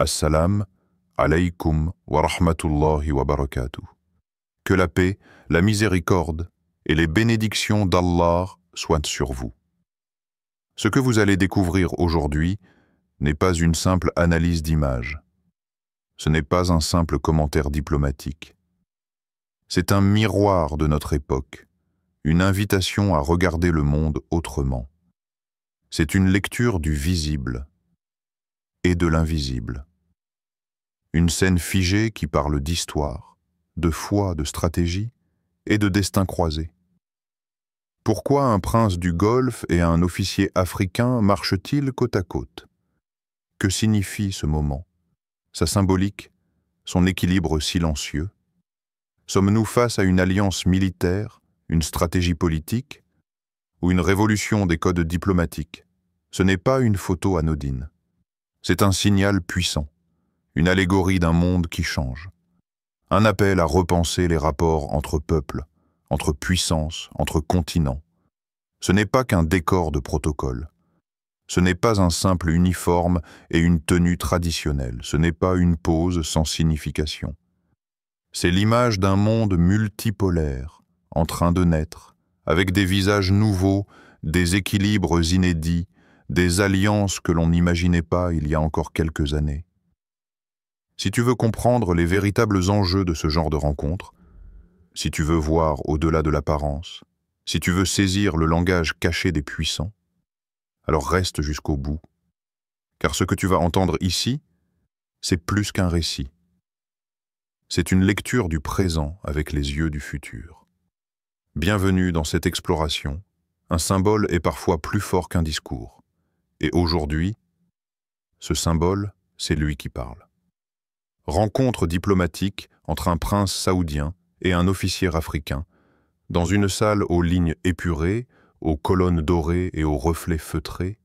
Assalam alaykum wa rahmatullahi wa barakatuh. Que la paix, la miséricorde et les bénédictions d'Allah soient sur vous. Ce que vous allez découvrir aujourd'hui n'est pas une simple analyse d'images. Ce n'est pas un simple commentaire diplomatique. C'est un miroir de notre époque, une invitation à regarder le monde autrement. C'est une lecture du visible et de l'invisible. Une scène figée qui parle d'histoire, de foi, de stratégie et de destin croisé. Pourquoi un prince du Golfe et un officier africain marchent-ils côte à côte? Que signifie ce moment? Sa symbolique? Son équilibre silencieux? Sommes-nous face à une alliance militaire, une stratégie politique ou une révolution des codes diplomatiques? Ce n'est pas une photo anodine. C'est un signal puissant, une allégorie d'un monde qui change. Un appel à repenser les rapports entre peuples, entre puissances, entre continents. Ce n'est pas qu'un décor de protocole. Ce n'est pas un simple uniforme et une tenue traditionnelle. Ce n'est pas une pose sans signification. C'est l'image d'un monde multipolaire, en train de naître, avec des visages nouveaux, des équilibres inédits, des alliances que l'on n'imaginait pas il y a encore quelques années. Si tu veux comprendre les véritables enjeux de ce genre de rencontre, si tu veux voir au-delà de l'apparence, si tu veux saisir le langage caché des puissants, alors reste jusqu'au bout. Car ce que tu vas entendre ici, c'est plus qu'un récit. C'est une lecture du présent avec les yeux du futur. Bienvenue dans cette exploration. Un symbole est parfois plus fort qu'un discours. Et aujourd'hui, ce symbole, c'est lui qui parle. Rencontre diplomatique entre un prince saoudien et un officier africain, dans une salle aux lignes épurées, aux colonnes dorées et aux reflets feutrés.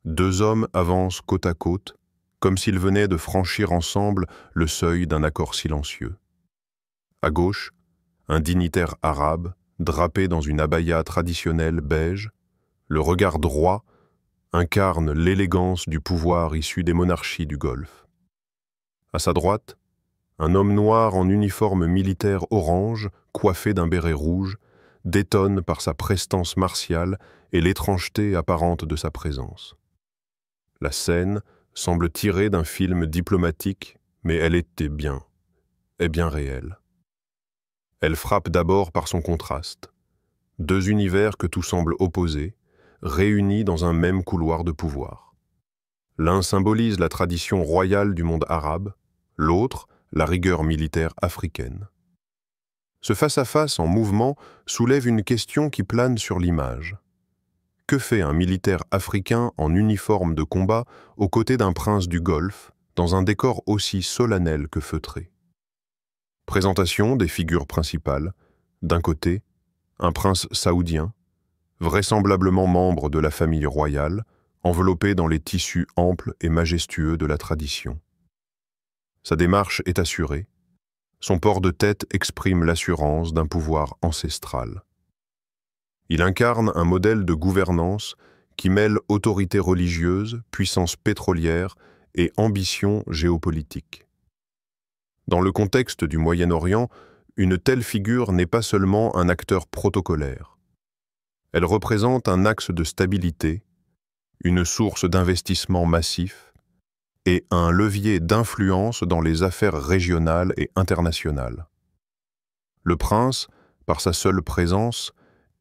Deux hommes avancent côte à côte, comme s'ils venaient de franchir ensemble le seuil d'un accord silencieux. À gauche, un dignitaire arabe, drapé dans une abaya traditionnelle beige, le regard droit, incarne l'élégance du pouvoir issu des monarchies du Golfe. À sa droite, un homme noir en uniforme militaire orange, coiffé d'un béret rouge, détonne par sa prestance martiale et l'étrangeté apparente de sa présence. La scène semble tirée d'un film diplomatique, mais elle est bien réelle. Elle frappe d'abord par son contraste. Deux univers que tout semble opposer, réunis dans un même couloir de pouvoir. L'un symbolise la tradition royale du monde arabe, l'autre, la rigueur militaire africaine. Ce face-à-face en mouvement soulève une question qui plane sur l'image. Que fait un militaire africain en uniforme de combat aux côtés d'un prince du Golfe, dans un décor aussi solennel que feutré? Présentation des figures principales. D'un côté, un prince saoudien, vraisemblablement membre de la famille royale, enveloppé dans les tissus amples et majestueux de la tradition. Sa démarche est assurée. Son port de tête exprime l'assurance d'un pouvoir ancestral. Il incarne un modèle de gouvernance qui mêle autorité religieuse, puissance pétrolière et ambition géopolitique. Dans le contexte du Moyen-Orient, une telle figure n'est pas seulement un acteur protocolaire. Elle représente un axe de stabilité, une source d'investissement massif et un levier d'influence dans les affaires régionales et internationales. Le prince, par sa seule présence,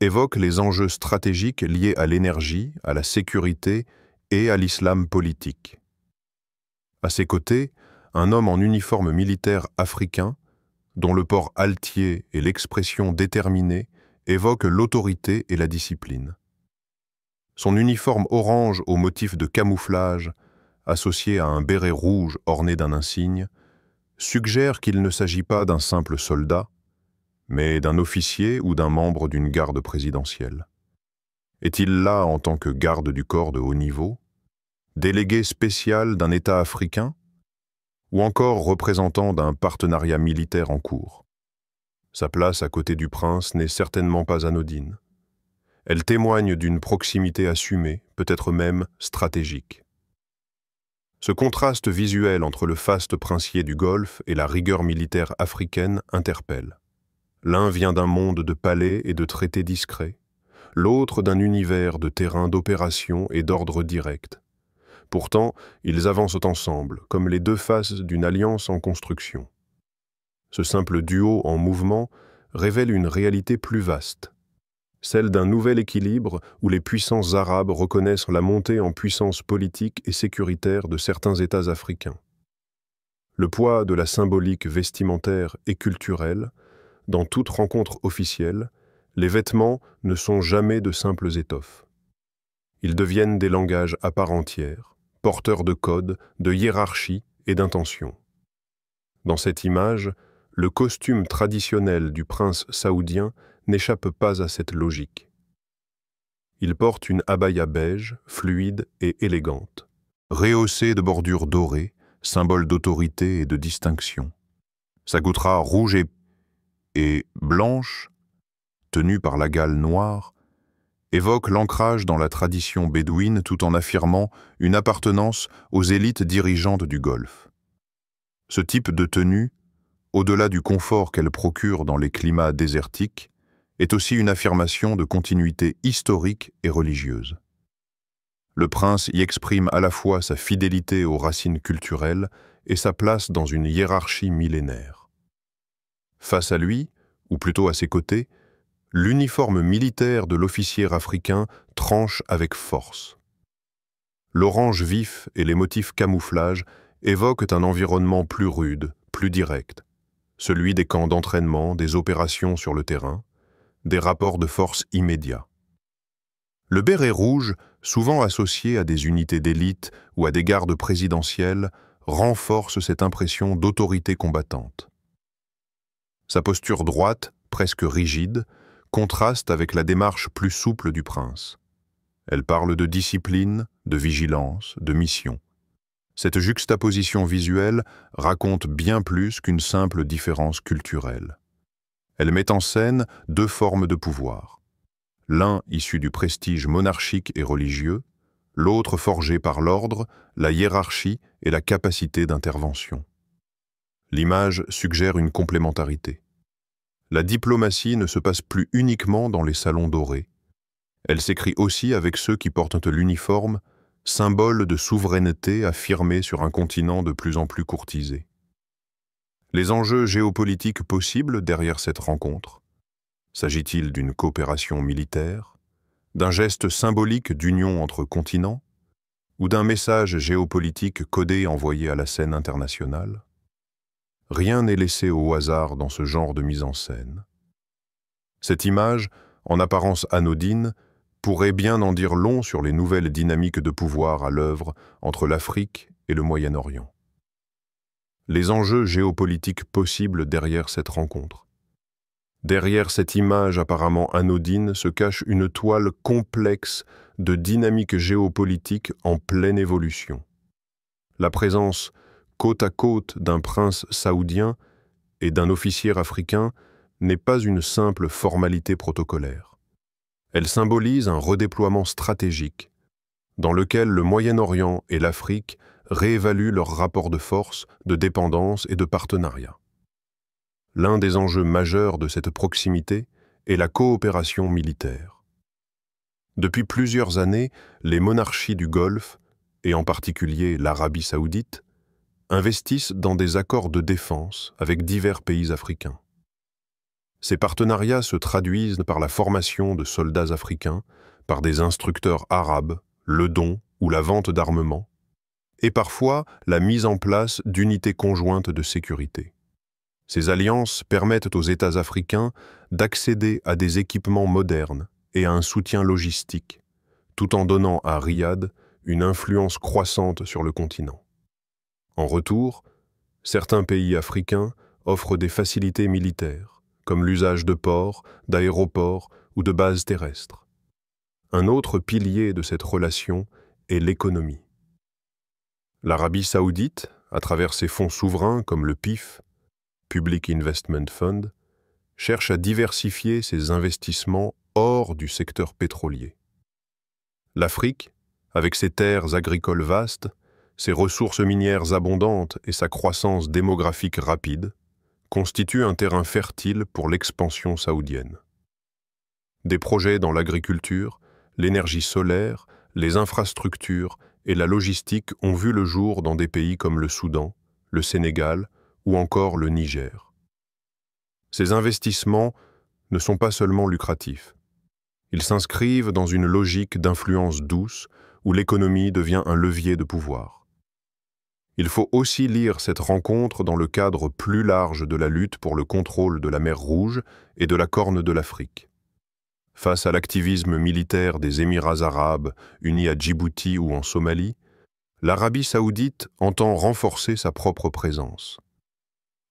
évoque les enjeux stratégiques liés à l'énergie, à la sécurité et à l'islam politique. À ses côtés, un homme en uniforme militaire africain, dont le port altier et l'expression déterminée évoquent l'autorité et la discipline. Son uniforme orange au motif de camouflage, associé à un béret rouge orné d'un insigne, suggère qu'il ne s'agit pas d'un simple soldat, mais d'un officier ou d'un membre d'une garde présidentielle. Est-il là en tant que garde du corps de haut niveau, délégué spécial d'un État africain, ou encore représentant d'un partenariat militaire en cours? Sa place à côté du prince n'est certainement pas anodine. Elle témoigne d'une proximité assumée, peut-être même stratégique. Ce contraste visuel entre le faste princier du Golfe et la rigueur militaire africaine interpelle. L'un vient d'un monde de palais et de traités discrets, l'autre d'un univers de terrains d'opération et d'ordre direct. Pourtant, ils avancent ensemble, comme les deux faces d'une alliance en construction. Ce simple duo en mouvement révèle une réalité plus vaste, celle d'un nouvel équilibre où les puissances arabes reconnaissent la montée en puissance politique et sécuritaire de certains États africains. Le poids de la symbolique vestimentaire et culturelle, dans toute rencontre officielle, les vêtements ne sont jamais de simples étoffes. Ils deviennent des langages à part entière, porteurs de codes, de hiérarchie et d'intention. Dans cette image, le costume traditionnel du prince saoudien n'échappe pas à cette logique. Il porte une abaya beige, fluide et élégante, rehaussée de bordures dorées, symbole d'autorité et de distinction. Sa goutra rouge et blanche, tenue par la gale noire, évoque l'ancrage dans la tradition bédouine tout en affirmant une appartenance aux élites dirigeantes du Golfe. Ce type de tenue, au-delà du confort qu'elle procure dans les climats désertiques, est aussi une affirmation de continuité historique et religieuse. Le prince y exprime à la fois sa fidélité aux racines culturelles et sa place dans une hiérarchie millénaire. Face à lui, ou plutôt à ses côtés, l'uniforme militaire de l'officier africain tranche avec force. L'orange vif et les motifs camouflage évoquent un environnement plus rude, plus direct, celui des camps d'entraînement, des opérations sur le terrain, des rapports de force immédiats. Le béret rouge, souvent associé à des unités d'élite ou à des gardes présidentielles, renforce cette impression d'autorité combattante. Sa posture droite, presque rigide, contraste avec la démarche plus souple du prince. Elle parle de discipline, de vigilance, de mission. Cette juxtaposition visuelle raconte bien plus qu'une simple différence culturelle. Elle met en scène deux formes de pouvoir. L'un issu du prestige monarchique et religieux, l'autre forgé par l'ordre, la hiérarchie et la capacité d'intervention. L'image suggère une complémentarité. La diplomatie ne se passe plus uniquement dans les salons dorés. Elle s'écrit aussi avec ceux qui portent l'uniforme, symbole de souveraineté affirmée sur un continent de plus en plus courtisé. Les enjeux géopolitiques possibles derrière cette rencontre? S'agit-il d'une coopération militaire, d'un geste symbolique d'union entre continents, ou d'un message géopolitique codé envoyé à la scène internationale? Rien n'est laissé au hasard dans ce genre de mise en scène. Cette image, en apparence anodine, pourrait bien en dire long sur les nouvelles dynamiques de pouvoir à l'œuvre entre l'Afrique et le Moyen-Orient. Les enjeux géopolitiques possibles derrière cette rencontre. Derrière cette image apparemment anodine se cache une toile complexe de dynamiques géopolitiques en pleine évolution. La présence côte à côte d'un prince saoudien et d'un officier africain n'est pas une simple formalité protocolaire. Elle symbolise un redéploiement stratégique, dans lequel le Moyen-Orient et l'Afrique réévaluent leurs rapports de force, de dépendance et de partenariat. L'un des enjeux majeurs de cette proximité est la coopération militaire. Depuis plusieurs années, les monarchies du Golfe, et en particulier l'Arabie saoudite, investissent dans des accords de défense avec divers pays africains. Ces partenariats se traduisent par la formation de soldats africains, par des instructeurs arabes, le don ou la vente d'armements, et parfois la mise en place d'unités conjointes de sécurité. Ces alliances permettent aux États africains d'accéder à des équipements modernes et à un soutien logistique, tout en donnant à Riyad une influence croissante sur le continent. En retour, certains pays africains offrent des facilités militaires, comme l'usage de ports, d'aéroports ou de bases terrestres. Un autre pilier de cette relation est l'économie. L'Arabie saoudite, à travers ses fonds souverains comme le PIF, Public Investment Fund, cherche à diversifier ses investissements hors du secteur pétrolier. L'Afrique, avec ses terres agricoles vastes, Ses ressources minières abondantes et sa croissance démographique rapide constituent un terrain fertile pour l'expansion saoudienne. Des projets dans l'agriculture, l'énergie solaire, les infrastructures et la logistique ont vu le jour dans des pays comme le Soudan, le Sénégal ou encore le Niger. Ces investissements ne sont pas seulement lucratifs. Ils s'inscrivent dans une logique d'influence douce où l'économie devient un levier de pouvoir. Il faut aussi lire cette rencontre dans le cadre plus large de la lutte pour le contrôle de la mer Rouge et de la Corne de l'Afrique. Face à l'activisme militaire des Émirats arabes unis à Djibouti ou en Somalie, l'Arabie saoudite entend renforcer sa propre présence.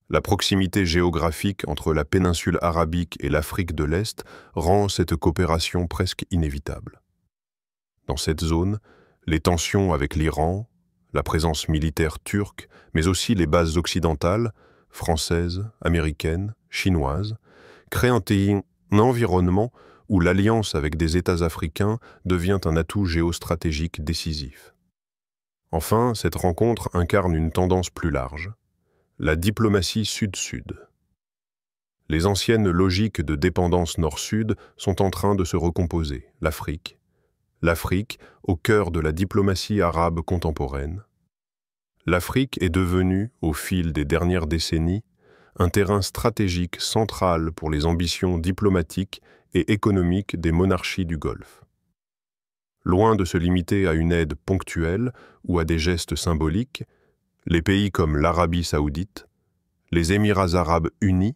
La proximité géographique entre la péninsule arabique et l'Afrique de l'Est rend cette coopération presque inévitable. Dans cette zone, les tensions avec l'Iran, la présence militaire turque, mais aussi les bases occidentales, françaises, américaines, chinoises, créent un environnement où l'alliance avec des États africains devient un atout géostratégique décisif. Enfin, cette rencontre incarne une tendance plus large, la diplomatie sud-sud. Les anciennes logiques de dépendance nord-sud sont en train de se recomposer. L'Afrique au cœur de la diplomatie arabe contemporaine. L'Afrique est devenue, au fil des dernières décennies, un terrain stratégique central pour les ambitions diplomatiques et économiques des monarchies du Golfe. Loin de se limiter à une aide ponctuelle ou à des gestes symboliques, les pays comme l'Arabie saoudite, les Émirats arabes unis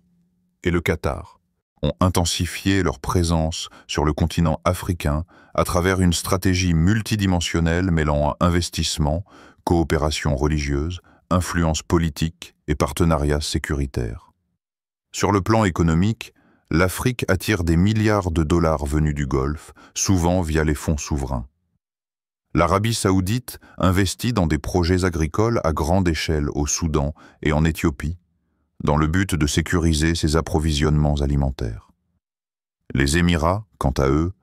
et le Qatar ont intensifié leur présence sur le continent africain à travers une stratégie multidimensionnelle mêlant investissement, coopération religieuse, influence politique et partenariat sécuritaire. Sur le plan économique, l'Afrique attire des milliards de dollars venus du Golfe, souvent via les fonds souverains. L'Arabie saoudite investit dans des projets agricoles à grande échelle au Soudan et en Éthiopie, dans le but de sécuriser ses approvisionnements alimentaires. Les Émirats, quant à eux,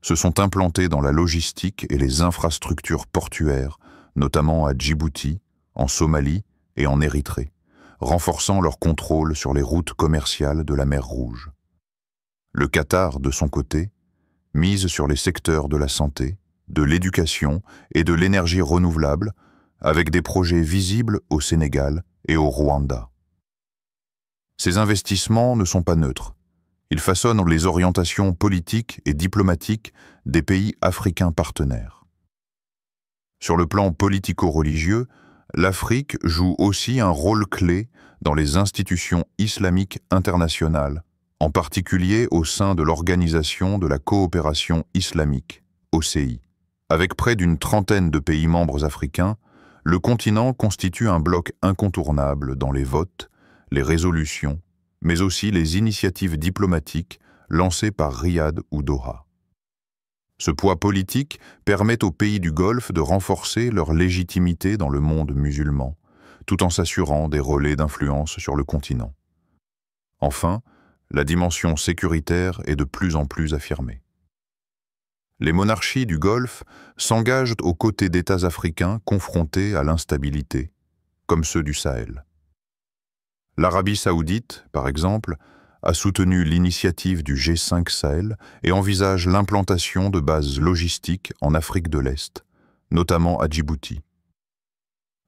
se sont implantés dans la logistique et les infrastructures portuaires, notamment à Djibouti, en Somalie et en Érythrée, renforçant leur contrôle sur les routes commerciales de la mer Rouge. Le Qatar, de son côté, mise sur les secteurs de la santé, de l'éducation et de l'énergie renouvelable, avec des projets visibles au Sénégal et au Rwanda. Ces investissements ne sont pas neutres. Ils façonnent les orientations politiques et diplomatiques des pays africains partenaires. Sur le plan politico-religieux, l'Afrique joue aussi un rôle clé dans les institutions islamiques internationales, en particulier au sein de l'Organisation de la coopération islamique, OCI. Avec près d'une trentaine de pays membres africains, le continent constitue un bloc incontournable dans les votes, les résolutions, mais aussi les initiatives diplomatiques lancées par Riyad ou Doha. Ce poids politique permet aux pays du Golfe de renforcer leur légitimité dans le monde musulman, tout en s'assurant des relais d'influence sur le continent. Enfin, la dimension sécuritaire est de plus en plus affirmée. Les monarchies du Golfe s'engagent aux côtés d'États africains confrontés à l'instabilité, comme ceux du Sahel. L'Arabie saoudite, par exemple, a soutenu l'initiative du G5 Sahel et envisage l'implantation de bases logistiques en Afrique de l'Est, notamment à Djibouti.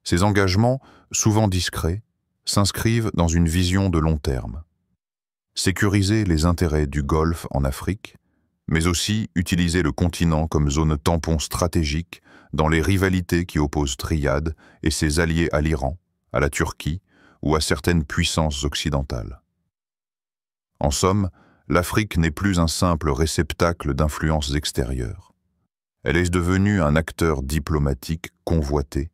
Ces engagements, souvent discrets, s'inscrivent dans une vision de long terme. Sécuriser les intérêts du Golfe en Afrique, mais aussi utiliser le continent comme zone tampon stratégique dans les rivalités qui opposent Riyad et ses alliés à l'Iran, à la Turquie ou à certaines puissances occidentales. En somme, l'Afrique n'est plus un simple réceptacle d'influences extérieures. Elle est devenue un acteur diplomatique convoité,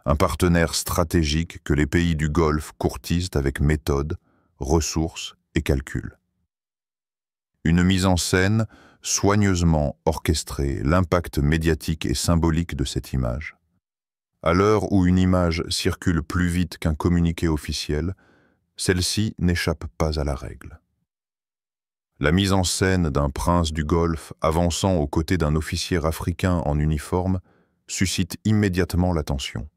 un partenaire stratégique que les pays du Golfe courtisent avec méthode, ressources et calcul. Une mise en scène soigneusement orchestrée, l'impact médiatique et symbolique de cette image. À l'heure où une image circule plus vite qu'un communiqué officiel, celle-ci n'échappe pas à la règle. La mise en scène d'un prince du Golfe avançant aux côtés d'un officier africain en uniforme suscite immédiatement l'attention.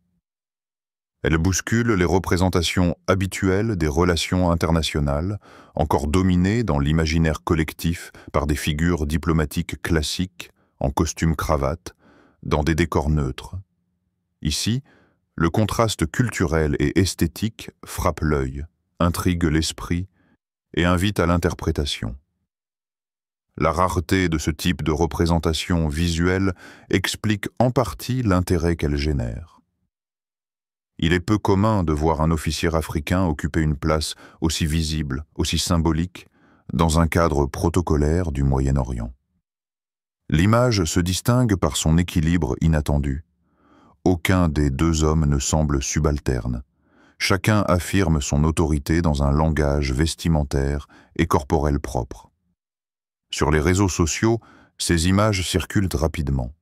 Elle bouscule les représentations habituelles des relations internationales, encore dominées dans l'imaginaire collectif par des figures diplomatiques classiques, en costume-cravate, dans des décors neutres. Ici, le contraste culturel et esthétique frappe l'œil, intrigue l'esprit et invite à l'interprétation. La rareté de ce type de représentation visuelle explique en partie l'intérêt qu'elle génère. Il est peu commun de voir un officier africain occuper une place aussi visible, aussi symbolique, dans un cadre protocolaire du Moyen-Orient. L'image se distingue par son équilibre inattendu. Aucun des deux hommes ne semble subalterne. Chacun affirme son autorité dans un langage vestimentaire et corporel propre. Sur les réseaux sociaux, ces images circulent rapidement,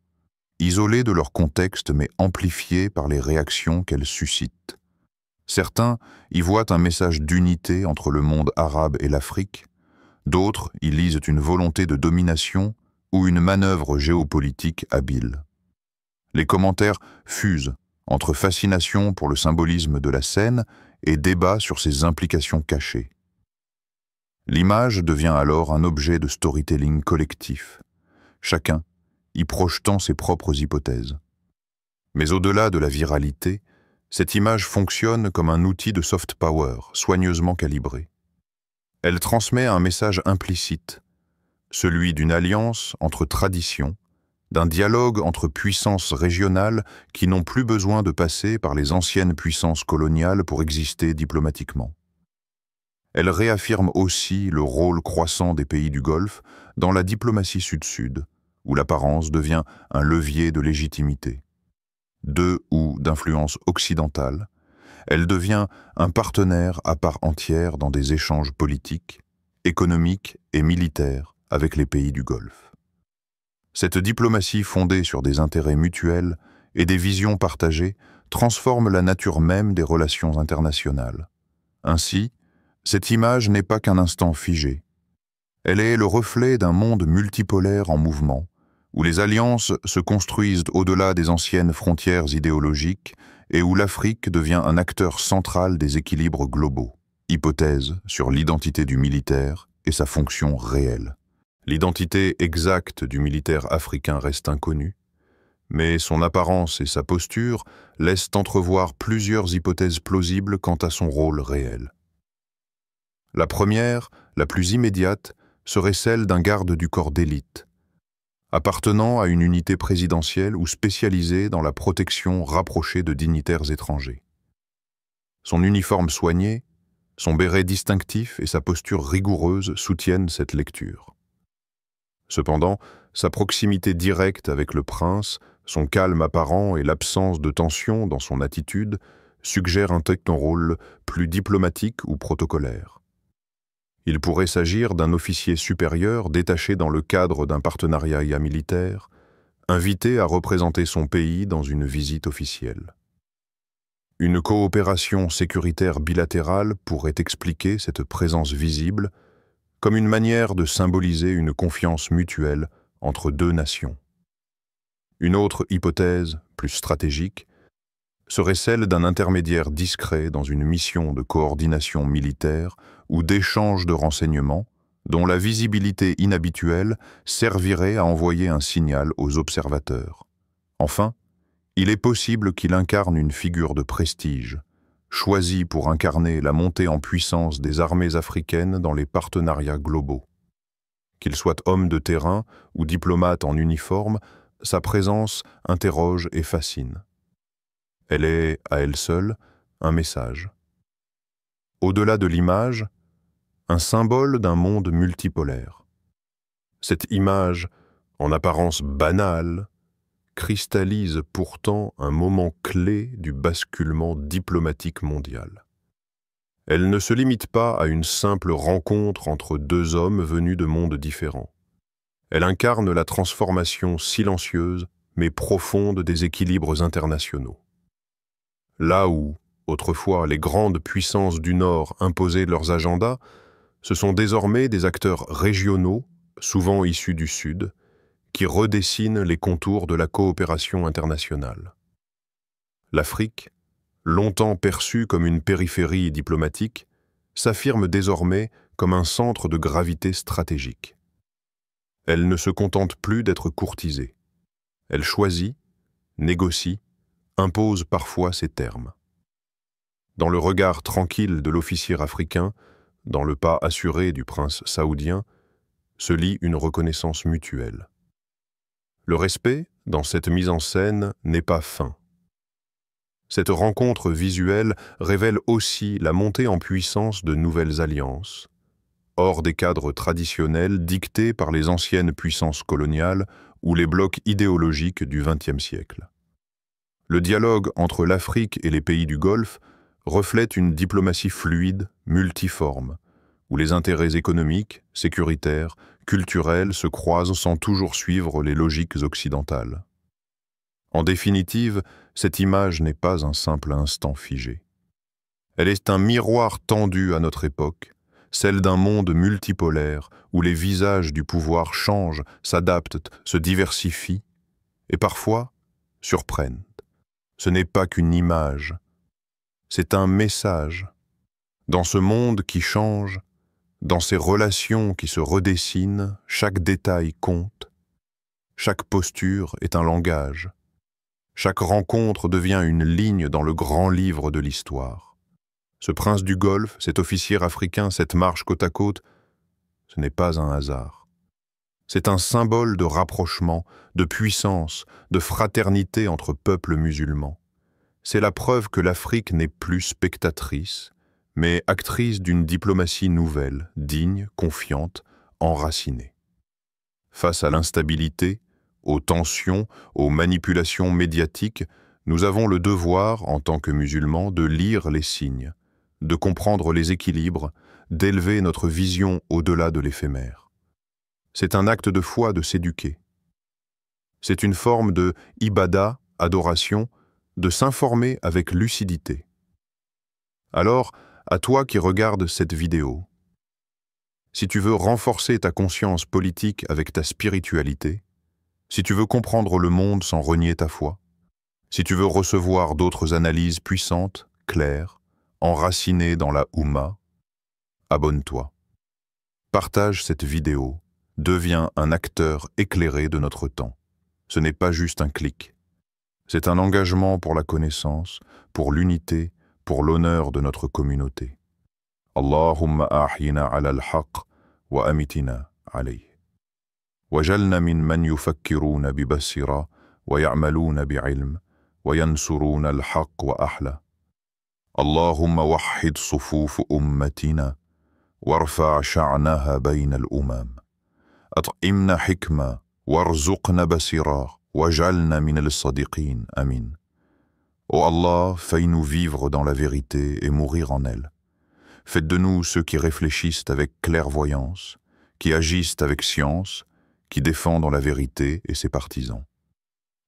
isolées de leur contexte mais amplifiées par les réactions qu'elles suscitent. Certains y voient un message d'unité entre le monde arabe et l'Afrique, d'autres y lisent une volonté de domination ou une manœuvre géopolitique habile. Les commentaires fusent entre fascination pour le symbolisme de la scène et débat sur ses implications cachées. L'image devient alors un objet de storytelling collectif, chacun y projetant ses propres hypothèses. Mais au-delà de la viralité, cette image fonctionne comme un outil de soft power soigneusement calibré. Elle transmet un message implicite, celui d'une alliance entre traditions, d'un dialogue entre puissances régionales qui n'ont plus besoin de passer par les anciennes puissances coloniales pour exister diplomatiquement. Elle réaffirme aussi le rôle croissant des pays du Golfe dans la diplomatie sud-sud, où l'apparence devient un levier de légitimité. De ou d'influence occidentale, elle devient un partenaire à part entière dans des échanges politiques, économiques et militaires avec les pays du Golfe. Cette diplomatie fondée sur des intérêts mutuels et des visions partagées transforme la nature même des relations internationales. Ainsi, cette image n'est pas qu'un instant figé. Elle est le reflet d'un monde multipolaire en mouvement, où les alliances se construisent au-delà des anciennes frontières idéologiques et où l'Afrique devient un acteur central des équilibres globaux. Hypothèse sur l'identité du militaire et sa fonction réelle. L'identité exacte du militaire africain reste inconnue, mais son apparence et sa posture laissent entrevoir plusieurs hypothèses plausibles quant à son rôle réel. La première, la plus immédiate, serait celle d'un garde du corps d'élite, appartenant à une unité présidentielle ou spécialisée dans la protection rapprochée de dignitaires étrangers. Son uniforme soigné, son béret distinctif et sa posture rigoureuse soutiennent cette lecture. Cependant, sa proximité directe avec le prince, son calme apparent et l'absence de tension dans son attitude suggèrent un rôle plus diplomatique ou protocolaire. Il pourrait s'agir d'un officier supérieur détaché dans le cadre d'un partenariat militaire, invité à représenter son pays dans une visite officielle. Une coopération sécuritaire bilatérale pourrait expliquer cette présence visible comme une manière de symboliser une confiance mutuelle entre deux nations. Une autre hypothèse, plus stratégique, serait celle d'un intermédiaire discret dans une mission de coordination militaire ou d'échange de renseignements, dont la visibilité inhabituelle servirait à envoyer un signal aux observateurs. Enfin, il est possible qu'il incarne une figure de prestige, choisi pour incarner la montée en puissance des armées africaines dans les partenariats globaux. Qu'il soit homme de terrain ou diplomate en uniforme, sa présence interroge et fascine. Elle est, à elle seule, un message. Au-delà de l'image, un symbole d'un monde multipolaire. Cette image, en apparence banale, cristallise pourtant un moment clé du basculement diplomatique mondial. Elle ne se limite pas à une simple rencontre entre deux hommes venus de mondes différents. Elle incarne la transformation silencieuse mais profonde des équilibres internationaux. Là où, autrefois, les grandes puissances du Nord imposaient leurs agendas, ce sont désormais des acteurs régionaux, souvent issus du Sud, qui redessinent les contours de la coopération internationale. L'Afrique, longtemps perçue comme une périphérie diplomatique, s'affirme désormais comme un centre de gravité stratégique. Elle ne se contente plus d'être courtisée. Elle choisit, négocie, impose parfois ses termes. Dans le regard tranquille de l'officier africain, dans le pas assuré du prince saoudien, se lie une reconnaissance mutuelle. Le respect, dans cette mise en scène, n'est pas fin. Cette rencontre visuelle révèle aussi la montée en puissance de nouvelles alliances, hors des cadres traditionnels dictés par les anciennes puissances coloniales ou les blocs idéologiques du XXe siècle. Le dialogue entre l'Afrique et les pays du Golfe reflète une diplomatie fluide, multiforme, où les intérêts économiques, sécuritaires, culturels se croisent sans toujours suivre les logiques occidentales. En définitive, cette image n'est pas un simple instant figé. Elle est un miroir tendu à notre époque, celle d'un monde multipolaire où les visages du pouvoir changent, s'adaptent, se diversifient et parfois surprennent. Ce n'est pas qu'une image, c'est un message. Dans ce monde qui change, dans ces relations qui se redessinent, chaque détail compte, chaque posture est un langage, chaque rencontre devient une ligne dans le grand livre de l'histoire. Ce prince du Golfe, cet officier africain, cette marche côte à côte, ce n'est pas un hasard. C'est un symbole de rapprochement, de puissance, de fraternité entre peuples musulmans. C'est la preuve que l'Afrique n'est plus spectatrice, mais actrice d'une diplomatie nouvelle, digne, confiante, enracinée. Face à l'instabilité, aux tensions, aux manipulations médiatiques, nous avons le devoir, en tant que musulmans, de lire les signes, de comprendre les équilibres, d'élever notre vision au-delà de l'éphémère. C'est un acte de foi de s'éduquer. C'est une forme de ibada, adoration, de s'informer avec lucidité. Alors, à toi qui regardes cette vidéo, si tu veux renforcer ta conscience politique avec ta spiritualité, si tu veux comprendre le monde sans renier ta foi, si tu veux recevoir d'autres analyses puissantes, claires, enracinées dans la Oumma, abonne-toi. Partage cette vidéo, deviens un acteur éclairé de notre temps. Ce n'est pas juste un clic. C'est un engagement pour la connaissance, pour l'unité, pour l'honneur de notre communauté. Allahumma ahyina ala al-haq wa amitina alayh. Wajalna min man yufakkiruna bi basira wa ya'maluna bi ilm wa yansuruna al-haq wa ahla. Allahumma wahhid sufuf ummatina warfa' sha'naha bayna al-umam. At'imna hikma warzuqna basira. Wajalna min al-sadiqin, amin. Ô Allah, fais-nous vivre dans la vérité et mourir en elle. Faites de nous ceux qui réfléchissent avec clairvoyance, qui agissent avec science, qui défendent la vérité et ses partisans.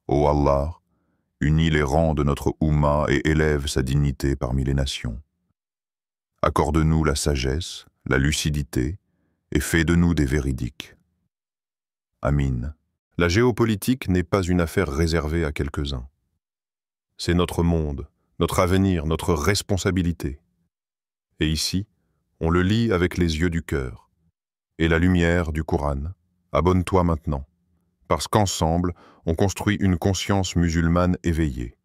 Ô Allah, unis les rangs de notre Oumma et élève sa dignité parmi les nations. Accorde-nous la sagesse, la lucidité et fais de nous des véridiques. Amin. La géopolitique n'est pas une affaire réservée à quelques-uns. C'est notre monde, notre avenir, notre responsabilité. Et ici, on le lit avec les yeux du cœur et la lumière du Coran. Abonne-toi maintenant, parce qu'ensemble, on construit une conscience musulmane éveillée.